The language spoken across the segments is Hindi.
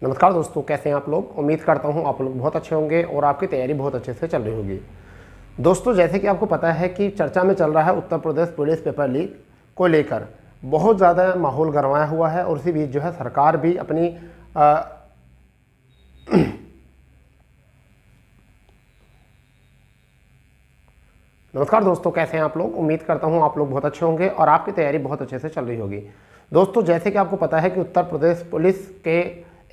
नमस्कार दोस्तों, कैसे हैं आप लोग। उम्मीद करता हूं आप लोग बहुत अच्छे होंगे और आपकी तैयारी बहुत अच्छे से चल रही होगी। दोस्तों, जैसे कि आपको पता है कि चर्चा में चल रहा है Uttar Pradesh police paper leak को लेकर बहुत ज़्यादा माहौल गरमाया हुआ है और इसी बीच जो है सरकार भी अपनी नमस्कार दोस्तों, कैसे हैं आप लोग। उम्मीद करता हूं आप लोग बहुत अच्छे होंगे और आपकी तैयारी बहुत अच्छे से चल रही होगी। दोस्तों, जैसे कि आपको पता है कि उत्तर प्रदेश पुलिस के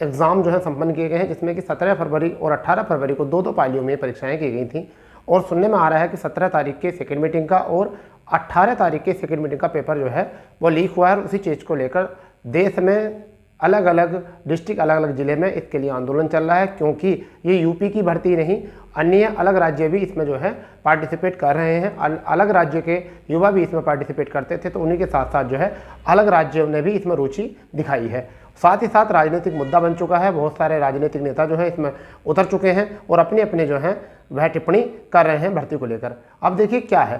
एग्ज़ाम जो है संपन्न किए गए हैं, जिसमें कि 17 फरवरी और 18 फरवरी को दो पालियों में परीक्षाएं की गई थी। और सुनने में आ रहा है कि 17 तारीख के सेकेंड मीटिंग का और 18 तारीख के सेकेंड मीटिंग का पेपर जो है वो लीक हुआ है। और उसी चीज़ को लेकर देश में अलग अलग डिस्ट्रिक्ट, अलग अलग ज़िले में इसके लिए आंदोलन चल रहा है, क्योंकि ये यूपी की भर्ती नहीं, अन्य अलग राज्य भी इसमें जो है पार्टिसिपेट कर रहे हैं। अलग राज्य के युवा भी इसमें पार्टिसिपेट करते थे, तो उन्हीं के साथ साथ जो है अलग राज्यों ने भी इसमें रुचि दिखाई है। साथ ही साथ राजनीतिक मुद्दा बन चुका है। बहुत सारे राजनीतिक नेता जो है इसमें उतर चुके हैं और अपने अपने जो है वह टिप्पणी कर रहे हैं भर्ती को लेकर। अब देखिए क्या है,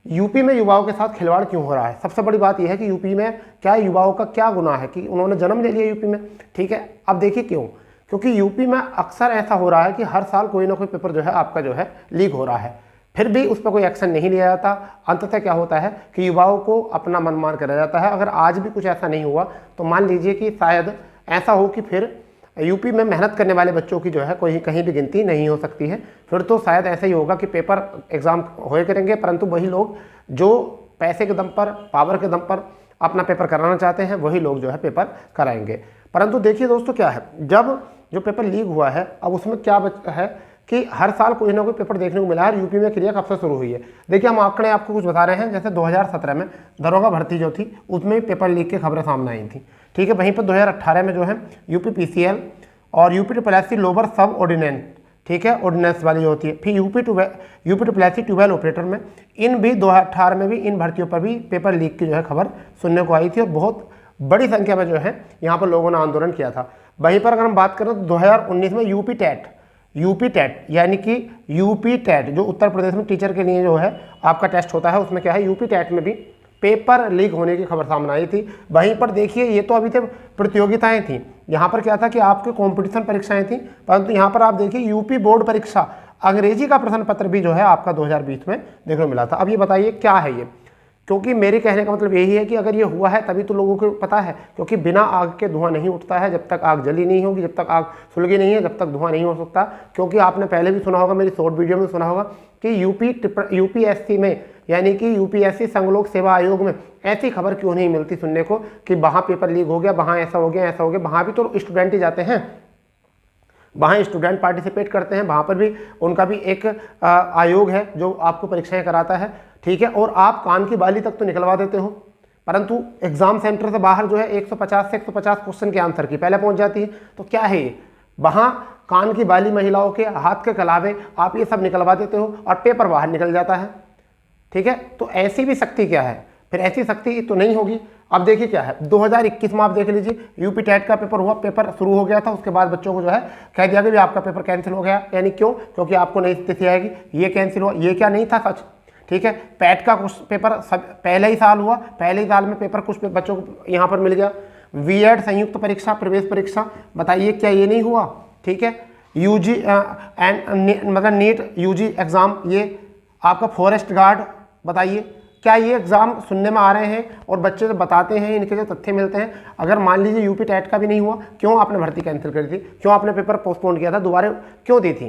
यूपी में युवाओं के साथ खिलवाड़ क्यों हो रहा है। सबसे बड़ी बात यह है कि यूपी में क्या युवाओं का क्या गुनाह है कि उन्होंने जन्म ले लिया यूपी में, ठीक है। अब देखिए क्यों, क्योंकि यूपी में अक्सर ऐसा हो रहा है कि हर साल कोई ना कोई पेपर जो है आपका जो है लीक हो रहा है, फिर भी उस पर कोई एक्शन नहीं लिया जाता। अंततः क्या होता है कि युवाओं को अपना मनमान करा जाता है। अगर आज भी कुछ ऐसा नहीं हुआ तो मान लीजिए कि शायद ऐसा हो कि फिर यूपी में मेहनत करने वाले बच्चों की जो है कोई कहीं भी गिनती नहीं हो सकती है। फिर तो शायद ऐसा ही होगा कि पेपर एग्ज़ाम होए करेंगे, परंतु वही लोग जो पैसे के दम पर, पावर के दम पर अपना पेपर कराना चाहते हैं वही लोग जो है पेपर कराएंगे। परंतु देखिए दोस्तों क्या है, जब जो पेपर लीक हुआ है अब उसमें क्या है कि हर साल कोई ना कोई पेपर देखने को मिला है। यूपी में क्रिया कब से शुरू हुई है, देखिए हम आंकड़े आपको कुछ बता रहे हैं। जैसे 2017 में दरोगा भर्ती जो थी उसमें पेपर लीक की खबरें सामने आई थी, ठीक है। वहीं पर 2018 में जो है यूपी पीसीएल और यूपी ट्रिपल लोअर सब ऑर्डिनेंस, ठीक है, ऑर्डिनेंस वाली जो होती है, फिर यूपी ट्रिपल ट्यूबवेल ऑपरेटर में, इन भी 2018 में भी इन भर्तियों पर भी पेपर लीक की जो है खबर सुनने को आई थी और बहुत बड़ी संख्या में जो है यहाँ पर लोगों ने आंदोलन किया था। वहीं पर अगर हम बात करें तो 2019 में यूपी टेट यानी कि यूपी टेट जो उत्तर प्रदेश में टीचर के लिए जो है आपका टेस्ट होता है, उसमें क्या है यूपी टेट में भी पेपर लीक होने की खबर सामने आई थी। वहीं पर देखिए ये तो अभी तक प्रतियोगिताएं थी, यहाँ पर क्या था कि आपके कंपटीशन परीक्षाएं थी, परंतु यहाँ पर आप देखिए यूपी बोर्ड परीक्षा अंग्रेजी का प्रश्न पत्र भी जो है आपका 2020 में देखने को मिला था। अब ये बताइए क्या है ये, क्योंकि मेरे कहने का मतलब यही है कि अगर ये हुआ है तभी तो लोगों को पता है, क्योंकि बिना आग के धुआं नहीं उठता है। जब तक आग जली नहीं होगी, जब तक आग सुलगी नहीं है, जब तक धुआं नहीं हो सकता। क्योंकि आपने पहले भी सुना होगा, मेरी शॉर्ट वीडियो में सुना होगा कि यूपीएससी में यानी कि यूपीएससी संघ लोक सेवा आयोग में ऐसी खबर क्यों नहीं मिलती सुनने को कि वहाँ पेपर लीक हो गया, वहाँ ऐसा हो गया, ऐसा हो गया। वहाँ भी तो स्टूडेंट ही जाते हैं, वहाँ स्टूडेंट पार्टिसिपेट करते हैं, वहाँ पर भी उनका भी एक आयोग है जो आपको परीक्षाएं कराता है, ठीक है। और आप कान की बाली तक तो निकलवा देते हो, परंतु एग्जाम सेंटर से बाहर जो है 150 से 150 क्वेश्चन के आंसर की पहले पहुँच जाती है। तो क्या है ये, वहाँ कान की बाली महिलाओं के हाथ के कलावे आप ये सब निकलवा देते हो और पेपर बाहर निकल जाता है, ठीक है। तो ऐसी भी शक्ति क्या है, फिर ऐसी शक्ति तो नहीं होगी। अब देखिए क्या है, 2021 में आप देख लीजिए यूपी टेट का पेपर हुआ, पेपर शुरू हो गया था, उसके बाद बच्चों को जो है कह दिया कि आपका पेपर कैंसिल हो गया। यानी क्यों, क्योंकि आपको नई स्थिति आएगी, ये कैंसिल हुआ। ये क्या नहीं था सच, ठीक है। पैट का कुछ पेपर सब पहले ही साल हुआ, पहले ही साल में पेपर कुछ बच्चों को यहाँ पर मिल गया। बीएड संयुक्त परीक्षा, प्रवेश परीक्षा, बताइए क्या ये नहीं हुआ, ठीक है। यूजी मतलब नीट यूजी एग्ज़ाम, ये आपका फॉरेस्ट गार्ड, बताइए क्या ये एग्ज़ाम सुनने में आ रहे हैं और बच्चे जो बताते हैं, इनके जो तथ्य मिलते हैं। अगर मान लीजिए यूपी टेट का भी नहीं हुआ, क्यों आपने भर्ती कैंसिल करी थी, क्यों आपने पेपर पोस्टपोन किया था, दोबारा क्यों दी थी,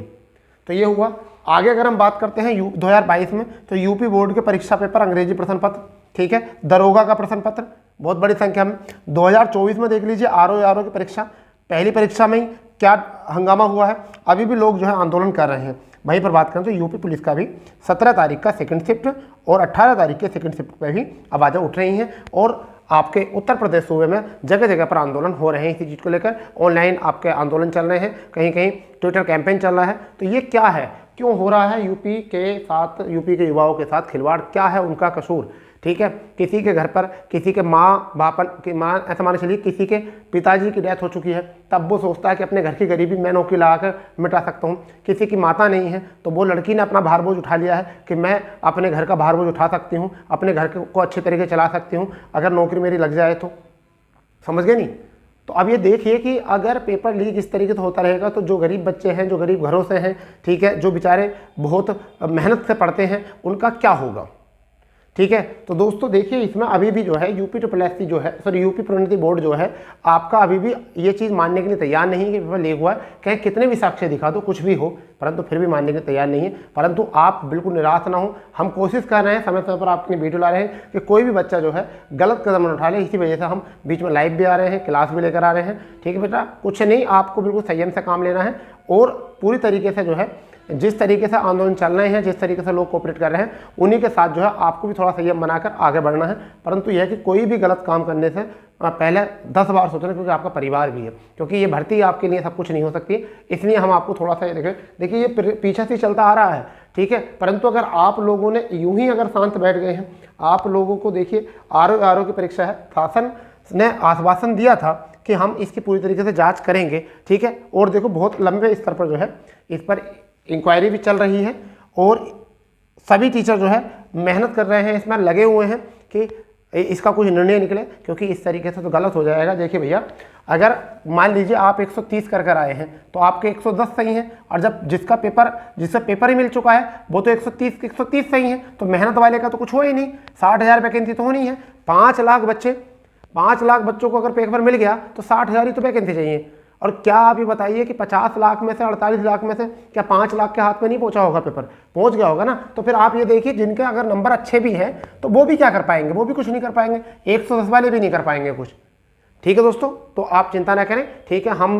तो ये हुआ। आगे अगर हम बात करते हैं 2022 में, तो यूपी बोर्ड के परीक्षा पेपर अंग्रेजी प्रश्न पत्र, ठीक है, दरोगा का प्रश्न पत्र बहुत बड़ी संख्या में। 2024 में देख लीजिए आरओ की परीक्षा, पहली परीक्षा में ही क्या हंगामा हुआ है, अभी भी लोग जो है आंदोलन कर रहे हैं। वहीं पर बात करें तो यूपी पुलिस का भी 17 तारीख का सेकंड शिफ्ट और 18 तारीख के सेकंड शिफ्ट पर भी आवाज़ें उठ रही हैं और आपके उत्तर प्रदेश सूबे में जगह जगह पर आंदोलन हो रहे हैं इसी चीज़ को लेकर। ऑनलाइन आपके आंदोलन चल रहे हैं, कहीं कहीं ट्विटर कैंपेन चल रहा है। तो ये क्या है, क्यों हो रहा है यूपी के साथ, यूपी के युवाओं के साथ खिलवाड़, क्या है उनका कसूर, ठीक है। किसी के घर पर किसी के माँ बापन की माँ, ऐसा मान चलिए किसी के पिताजी की डेथ हो चुकी है, तब वो सोचता है कि अपने घर की गरीबी मैं नौकरी लगा कर मिटा सकता हूँ। किसी की माता नहीं है तो वो लड़की ने अपना भार बोझ उठा लिया है कि मैं अपने घर का भार बोझ उठा सकती हूँ, अपने घर को अच्छे तरीके चला सकती हूँ, अगर नौकरी मेरी लग जाए तो, समझ गए नहीं। तो अब ये देखिए कि अगर पेपर लीक इस तरीके से होता रहेगा तो जो गरीब बच्चे हैं, जो गरीब घरों से हैं, ठीक है, जो बेचारे बहुत मेहनत से पढ़ते हैं, उनका क्या होगा। ठीक है, तो दोस्तों देखिए इसमें अभी भी जो है यूपी जो है, सॉरी यूपी प्रोन्नति बोर्ड जो है आपका अभी भी ये चीज़ मानने के लिए तैयार नहीं है कि पेपर लीक हुआ है। कहीं कितने भी साक्ष्य दिखा दो, कुछ भी हो, परंतु फिर भी मानने के लिए तैयार नहीं है। परंतु आप बिल्कुल निराश ना हो, हम कोशिश कर रहे हैं, समय समय पर आपके लिए वीडियो ला रहे हैं कि कोई भी बच्चा जो है गलत कदम न उठा ले। इसी वजह से हम बीच में लाइव भी आ रहे हैं, क्लास भी लेकर आ रहे हैं। ठीक है बेटा, कुछ नहीं, आपको बिल्कुल संयम से काम लेना है और पूरी तरीके से जो है जिस तरीके से आंदोलन चल रहे हैं, जिस तरीके से लोग कोऑपरेट कर रहे हैं, उन्हीं के साथ जो है आपको भी थोड़ा संयम बनाकर आगे बढ़ना है। परंतु यह है कि कोई भी गलत काम करने से पहले 10 बार सोचना, क्योंकि आपका परिवार भी है, क्योंकि ये भर्ती आपके लिए सब कुछ नहीं हो सकती है। इसलिए हम आपको थोड़ा सा देखिए ये पीछे से चलता आ रहा है, ठीक है। परंतु अगर आप लोगों ने यूं ही अगर शांत बैठ गए हैं, आप लोगों को देखिए आरओ की परीक्षा है, शासन ने आश्वासन दिया था कि हम इसकी पूरी तरीके से जाँच करेंगे, ठीक है। और देखो बहुत लंबे स्तर पर जो है इस पर इंक्वायरी भी चल रही है और सभी टीचर जो है मेहनत कर रहे हैं, इसमें लगे हुए हैं कि इसका कुछ निर्णय निकले, क्योंकि इस तरीके से तो गलत हो जाएगा। देखिए भैया, अगर मान लीजिए आप 130 कर आए हैं तो आपके 110 सही हैं, और जब जिससे पेपर ही मिल चुका है वो तो 130 सही हैं, तो मेहनत वाले का तो कुछ हो ही नहीं। 60,000 वैकेंसी तो होनी है, 5 लाख बच्चों को अगर पेपर मिल गया तो 60,000 ही तो वैकेंसी चाहिए। और क्या आप ये बताइए कि 50 लाख में से 48 लाख में से क्या 5 लाख के हाथ में नहीं पहुंचा होगा, पेपर पहुंच गया होगा ना। तो फिर आप ये देखिए जिनके अगर नंबर अच्छे भी हैं तो वो भी क्या कर पाएंगे, वो भी कुछ नहीं कर पाएंगे, 110 वाले भी नहीं कर पाएंगे कुछ। ठीक है दोस्तों, तो आप चिंता ना करें, ठीक है। हम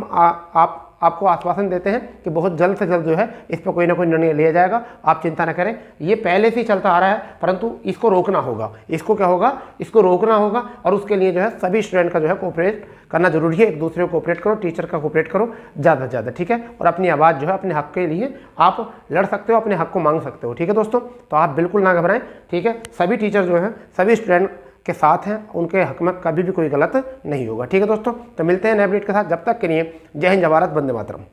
आपको आश्वासन देते हैं कि बहुत जल्द से जल्द जो है इस पर कोई ना कोई निर्णय लिया जाएगा। आप चिंता ना करें, ये पहले से ही चलता आ रहा है, परंतु इसको रोकना होगा। इसको क्या होगा, इसको रोकना होगा, और उसके लिए जो है सभी स्टूडेंट का जो है कोऑपरेट करना जरूरी है। एक दूसरे को कोऑपरेट करो, टीचर का कोऑपरेट करो ज़्यादा से ज़्यादा, ठीक है। और अपनी आवाज़ जो है अपने हक के लिए आप लड़ सकते हो, अपने हक को मांग सकते हो, ठीक है दोस्तों। तो आप बिल्कुल ना घबराएं, ठीक है। सभी टीचर जो है सभी स्टूडेंट के साथ हैं, उनके हक में कभी भी कोई गलत नहीं होगा, ठीक है दोस्तों। तो मिलते हैं नए अपडेट के साथ, जब तक के लिए जय हिंद, जय भारत, वंदे मातरम।